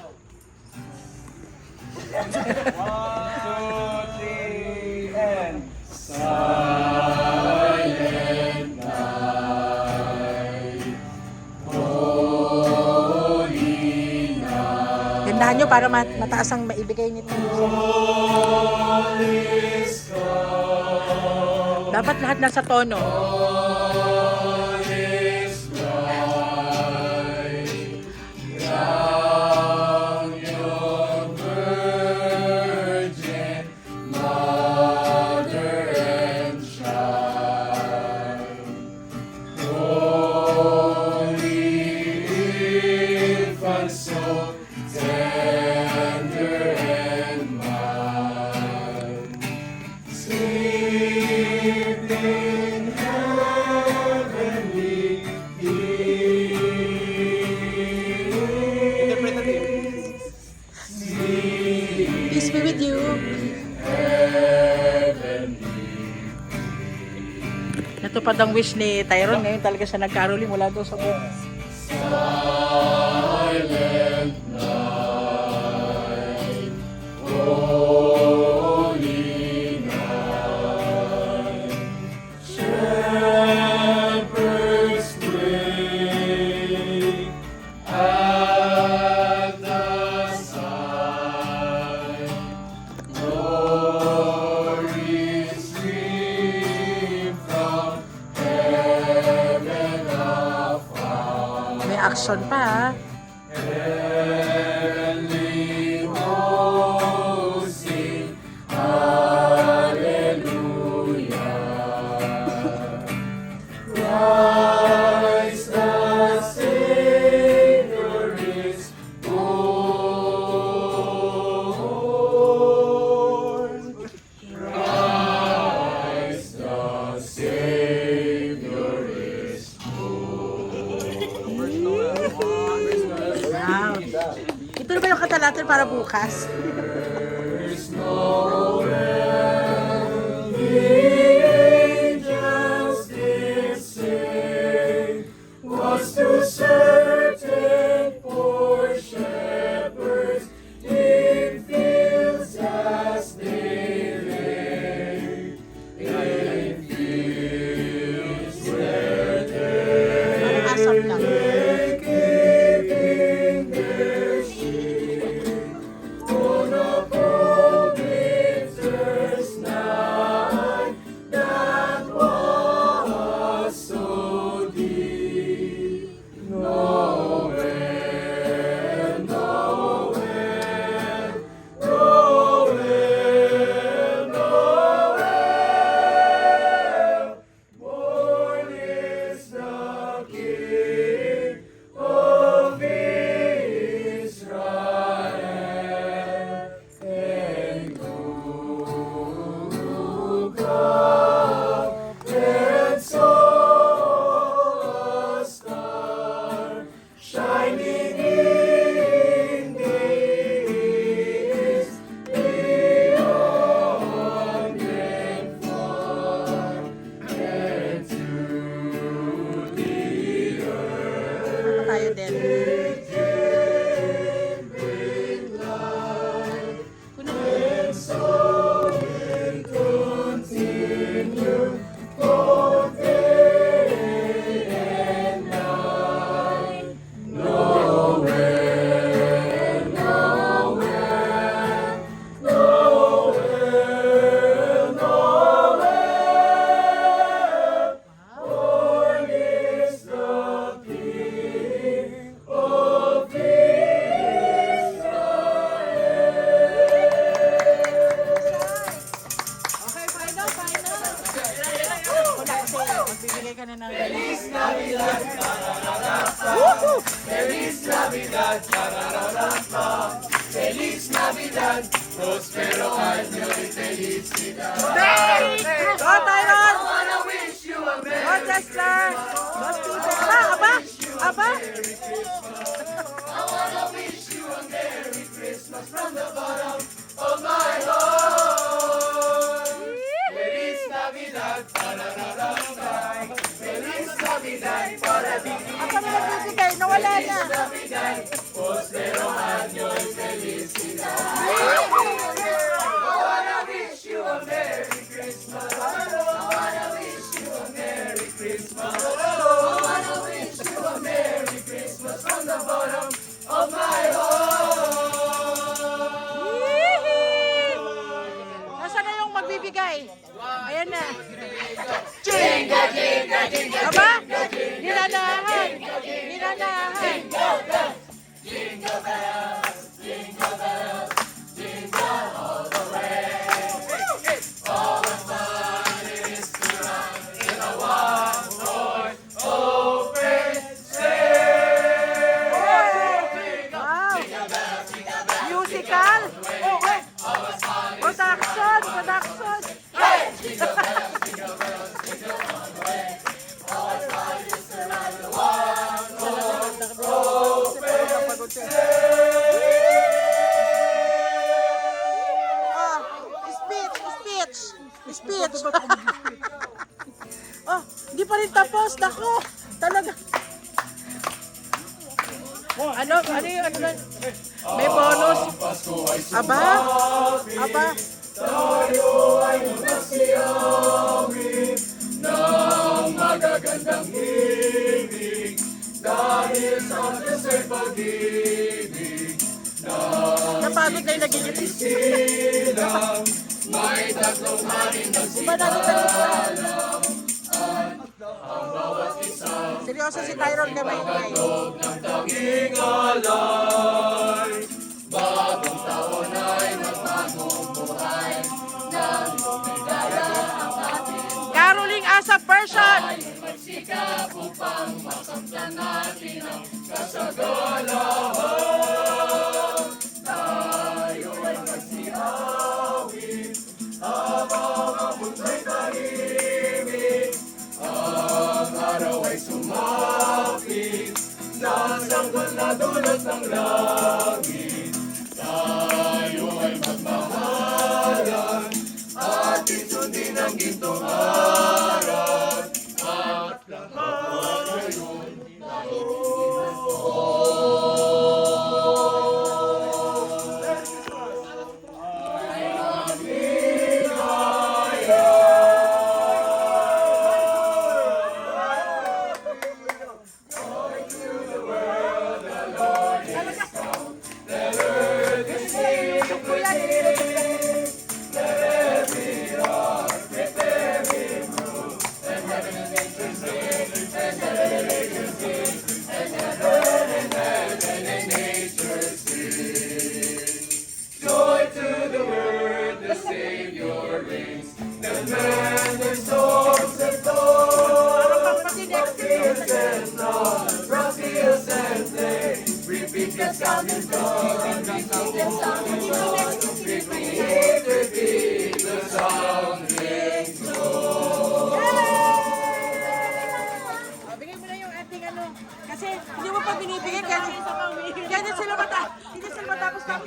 1, 2, 3, and Silent night, holy night. Gandahan nyo para mataas ang maibigay nito. All is calm. Dapat lahat nasa tono. All is bright. Crown your Virgin Mother and Child. Holy infant, so tender and mild. Sleep in heavenly interpretative. Peace be with you. Natupad ang wish ni Tyrone. Ngayon talaga siya nagkaroli mula doon sa buong. Silent night, holy night. Shepherds pray at the sign. Glory stream from heaven afar. May action pa ha. Heavenly hosts sing hallelujah. Christ the Savior is born. Christ the Savior is Wow. Ito na ba yung katalatan para bukas? There's no end. The angels did say was too certain for shepherds in fields as they lay. In fields where they Asap lang. keeping their sheep on a cold winter's night that was so deep. Noel, Noel, Noel, Noel, born is the King of Israel, and who come and saw a star shining in the east, beyond and far, and to the earth. Ano tayo din? And so we continue both day and night. Noel, Noel, Noel, Noel. Born is the King of Okay, final. Wala kasi, magbibigay ka na ng... Feliz Navidad, Woohoo! Feliz Navidad, Feliz Navidad, prospero año y felicidad. Go, Tyrone! I wanna wish you a Merry Go, Jester! Go, Steven! Aba! I wanna wish you a Merry Christmas from the bottom of my heart. Feliz Navidad, Feliz Navidad para ti. Ako na nagbibigay, nawala na. Navidad, prospero año production. Oh, speech. Oh, hindi pa rin tapos. Nako, talaga. Ano na? May bonus. Aba. Tayo ay magsiawit ng magagandang himig dahil sa Diyos ay pag-ibig Napagod na yung nagiging. silang may tatlong haring nagsipalam ang bawat isa Seryoso si Tyrone na maingay. ng tanging alay. Bagong taon ay magbagong buhay ng ligaya ang ating Caroling as a person. magsikap upang makamtan natin ang kasagalahan. Tayo ay magsiawit habang ang mundo'y tahimik. Ang araw ay sumapit sa sanggol na dulot ng langit. Tayo ay magmahalan at isundin ang gintong aral at lahat ngayon joy to the world, the Savior reigns. The man their souls have told. Fields and all, across fields and plains. Repeat the sound and joy. Repeat the sound and joy. Repeat the sounding joy. Bigay mo na yung ating ano. Kasi hindi mo pa binibigay. Kaya hindi sila matapos ng